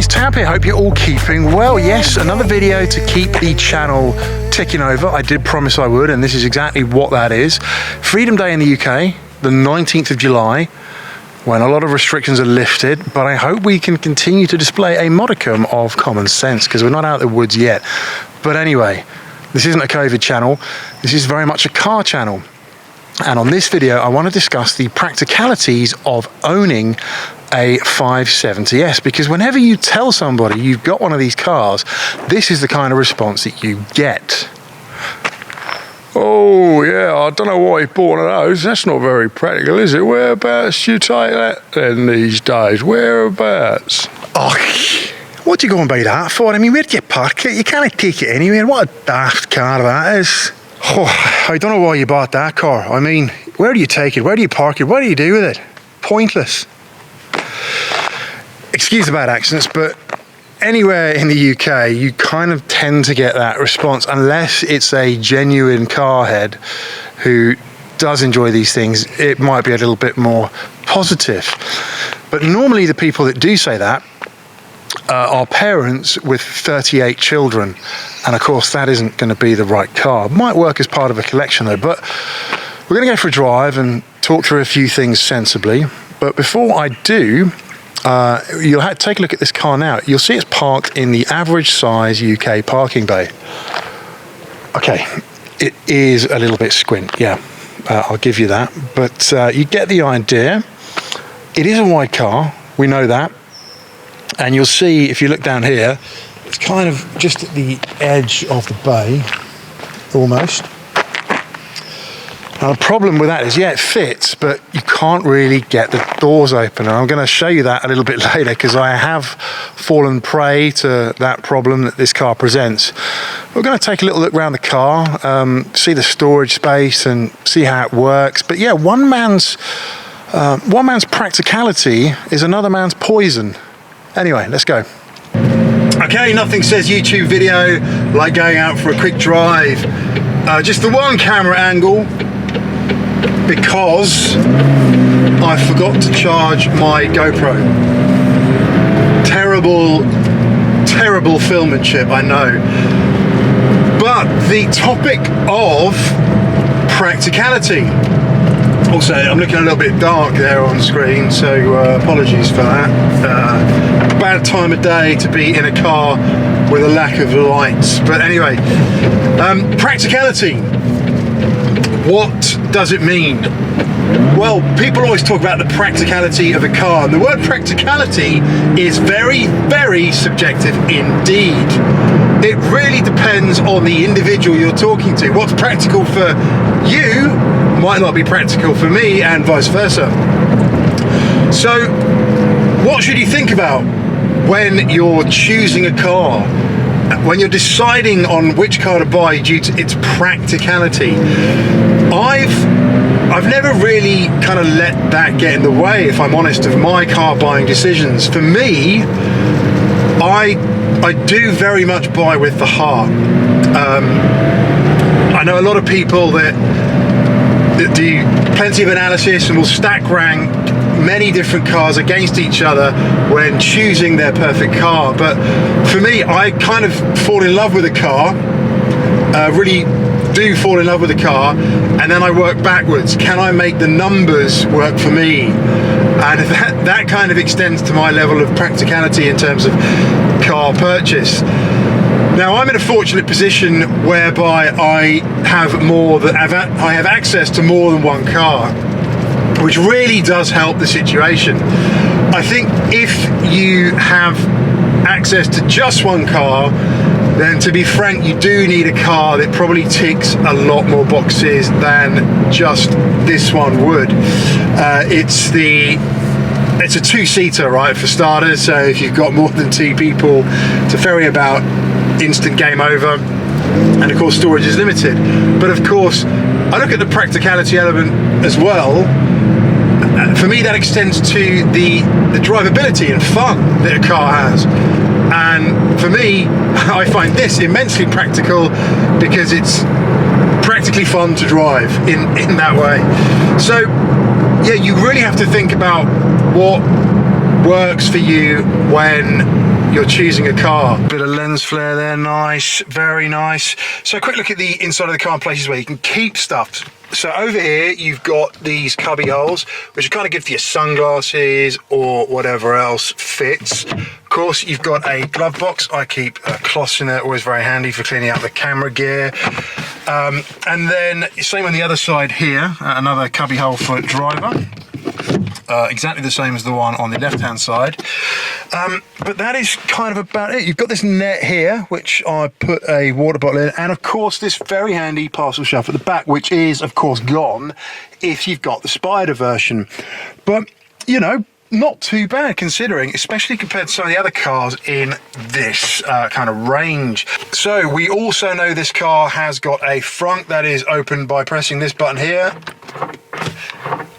Tab here, hope you're all keeping well. Yes, another video to keep the channel ticking over. I did promise I would, and this is exactly what that is. Freedom Day in the UK, the 19th of July, when a lot of restrictions are lifted, but I hope we can continue to display a modicum of common sense, because we're not out of the woods yet. But anyway, this isn't a COVID channel, this is very much a car channel. And on this video, I want to discuss the practicalities of owning a 570S, because whenever you tell somebody you've got one of these cars, this is the kind of response that you get. Oh yeah, I don't know why he bought one of those. That's not very practical, is it? Whereabouts do you take that then these days? Whereabouts? Oh, what do you go and buy that for? I mean, where do you park it? You can't take it anywhere. What a daft car that is. Oh, I don't know why you bought that car. I mean, where do you take it? Where do you park it? What do you do with it? Pointless. Excuse the bad accents, but anywhere in the UK, you kind of tend to get that response, unless it's a genuine car head who does enjoy these things. It might be a little bit more positive. But normally the people that do say that are parents with 38 children. And of course, that isn't going to be the right car. It might work as part of a collection though, but we're going to go for a drive and talk through a few things sensibly. But before I do, you'll have to take a look at this car now. You'll see it's parked in the average size UK parking bay. Okay, it is a little bit squint, yeah, I'll give you that. But you get the idea. It is a wide car, we know that. And you'll see, if you look down here, it's kind of just at the edge of the bay, almost. Now the problem with that is, yeah, it fits, but you can't really get the doors open. And I'm going to show you that a little bit later, because I have fallen prey to that problem that this car presents. We're going to take a little look around the car, see the storage space and see how it works. But yeah, one man's practicality is another man's poison. Anyway, let's go. Okay, nothing says YouTube video like going out for a quick drive. Just the one camera angle, because I forgot to charge my GoPro. Terrible filmmanship, I know. But the topic of practicality. Also, I'm looking a little bit dark there on screen, so apologies for that. Bad time of day to be in a car with a lack of lights. But anyway, practicality. What does it mean? Well, people always talk about the practicality of a car, and the word practicality is very, very subjective indeed. It really depends on the individual you're talking to. What's practical for you might not be practical for me, and vice versa. So, what should you think about when you're choosing a car? When you're deciding on which car to buy due to its practicality? I've never really kind of let that get in the way, if I'm honest, of my car buying decisions. For me, I do very much buy with the heart. I know a lot of people that do plenty of analysis and will stack rank many different cars against each other when choosing their perfect car. But for me, I kind of fall in love with a car, really do fall in love with a car, and then I work backwards. Can I make the numbers work for me? And that kind of extends to my level of practicality in terms of car purchase. Now, I'm in a fortunate position whereby I have access to more than one car, which really does help the situation. I think if you have access to just one car, then to be frank, you do need a car that probably ticks a lot more boxes than just this one would. It's a two-seater, right, for starters, so if you've got more than 2 people to ferry about, instant game over. And of course storage is limited. But of course, I look at the practicality element as well. For me, that extends to the drivability and fun that a car has. And for me, I find this immensely practical because it's practically fun to drive in that way. So yeah, you really have to think about what works for you when you're choosing a car. Bit of lens flare there, nice, very nice. So a quick look at the inside of the car and places where you can keep stuff. So over here you've got these cubby holes, which are kind of good for your sunglasses or whatever else fits. Of course, you've got a glove box. I keep cloths in there, always very handy for cleaning out the camera gear. And then same on the other side here, another cubby hole for driver. Exactly the same as the one on the left hand side, but that is kind of about it. You've got this net here which I put a water bottle in, and of course this very handy parcel shelf at the back, which is of course gone if you've got the Spider version, but you know, not too bad considering, especially compared to some of the other cars in this kind of range. So we also know this car has got a front that is opened by pressing this button here,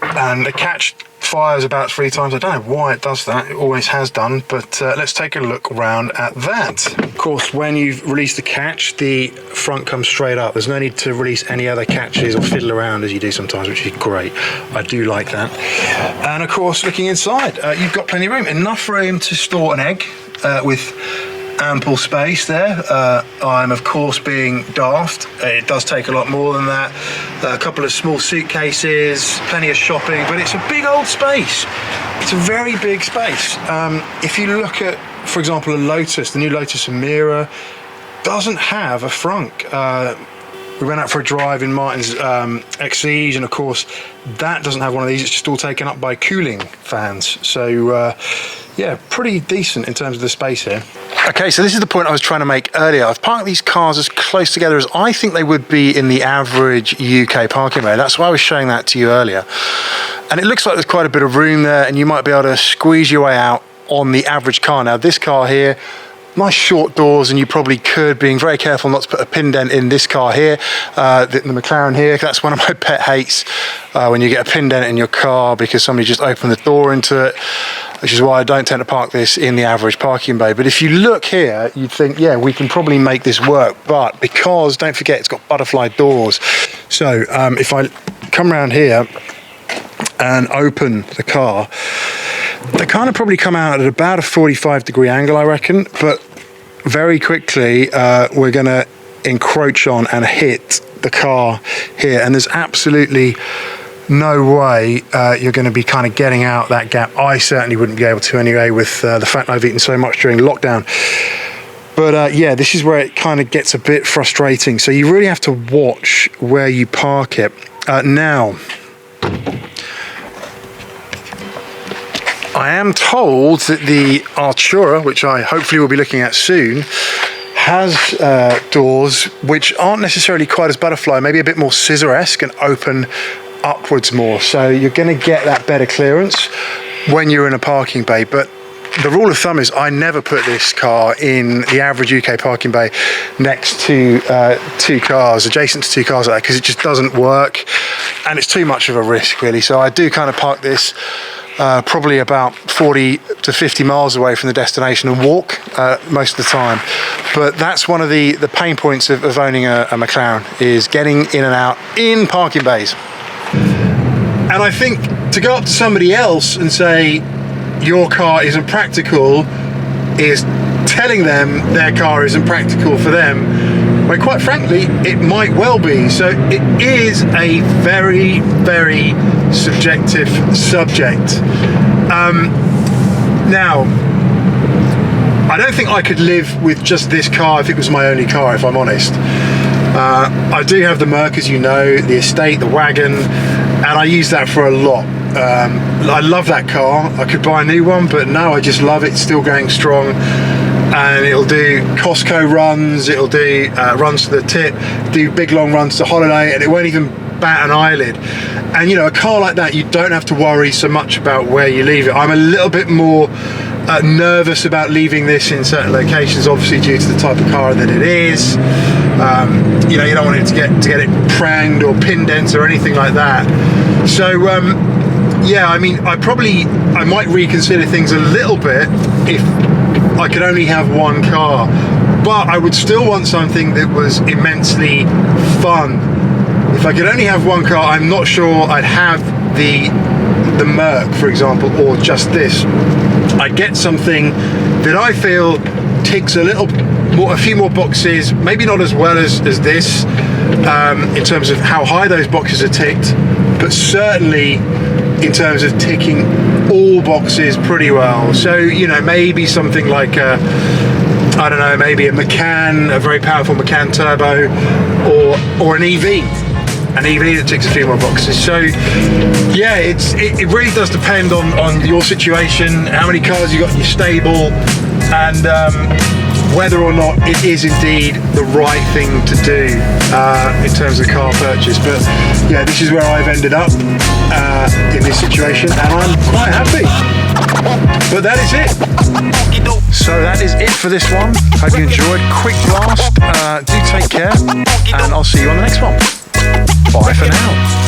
and the catch fires about 3 times. I don't know why it does that, it always has done, but let's take a look around at that. Of course, when you've released the catch, the front comes straight up. There's no need to release any other catches or fiddle around as you do sometimes, which is great. I do like that. And of course, looking inside, you've got plenty of room, enough room to store an egg with ample space there. I'm of course being daft, it does take a lot more than that. A couple of small suitcases, plenty of shopping, but it's a big old space. It's a very big space. If you look at, for example, a Lotus, the new Lotus Emira doesn't have a frunk. We went out for a drive in Martin's XCs, and of course that doesn't have one of these. It's just all taken up by cooling fans. So yeah, pretty decent in terms of the space here. Okay, so this is the point I was trying to make earlier. I've parked these cars as close together as I think they would be in the average UK parking bay. That's why I was showing that to you earlier. And it looks like there's quite a bit of room there, and you might be able to squeeze your way out on the average car. Now this car here, nice short doors, and you probably could, being very careful not to put a pin dent in this car here, the McLaren here. That's one of my pet hates, when you get a pin dent in your car because somebody just opened the door into it, which is why I don't tend to park this in the average parking bay. But if you look here, you'd think, yeah, we can probably make this work, but because, don't forget, it's got butterfly doors. So if I come around here and open the car, they kind of probably come out at about a 45-degree angle, I reckon, but very quickly we're going to encroach on and hit the car here, and there's absolutely no way you're going to be kind of getting out that gap. I certainly wouldn't be able to anyway, with the fact I've eaten so much during lockdown. But yeah, this is where it kind of gets a bit frustrating, so you really have to watch where you park it. Now, I am told that the Artura, which I hopefully will be looking at soon, has doors which aren't necessarily quite as butterfly, maybe a bit more scissor-esque and open upwards more. So you're going to get that better clearance when you're in a parking bay. But the rule of thumb is I never put this car in the average UK parking bay next to 2 cars, adjacent to 2 cars like that, because it just doesn't work and it's too much of a risk really. So I do kind of park this probably about 40 to 50 miles away from the destination and walk most of the time. But that's one of the pain points of owning a McLaren, is getting in and out in parking bays. And I think to go up to somebody else and say your car isn't practical is telling them their car isn't practical for them, when quite frankly it might well be. So it is a very, very subjective subject. Now, I don't think I could live with just this car if it was my only car, if I'm honest. I do have the Merc, as you know, the Estate, the wagon, and I use that for a lot. I love that car. I could buy a new one, but no, I just love it. It's still going strong. and it'll do Costco runs, it'll do runs to the tip, do big long runs to holiday, and it won't even bat an eyelid. And you know, a car like that, you don't have to worry so much about where you leave it. I'm a little bit more nervous about leaving this in certain locations, obviously due to the type of car that it is. You know, you don't want it to get it pranged or pin dents or anything like that. So yeah, I mean, I might reconsider things a little bit if I could only have one car, but I would still want something that was immensely fun. If I could only have one car, I'm not sure I'd have the Merc, for example, or just this. I'd get something that I feel ticks a few more boxes, maybe not as well as this, in terms of how high those boxes are ticked, but certainly in terms of ticking all boxes pretty well. So, you know, maybe something like I don't know, maybe a McLaren, a very powerful McLaren turbo, or an EV that ticks a few more boxes. So yeah, it really does depend on your situation, how many cars you got in your stable, and whether or not it is indeed the right thing to do in terms of car purchase. But yeah, this is where I've ended up in this situation, and I'm quite happy. But that is it. So that is it for this one. Hope you enjoyed. Quick blast. Do take care, and I'll see you on the next one. Bye for now.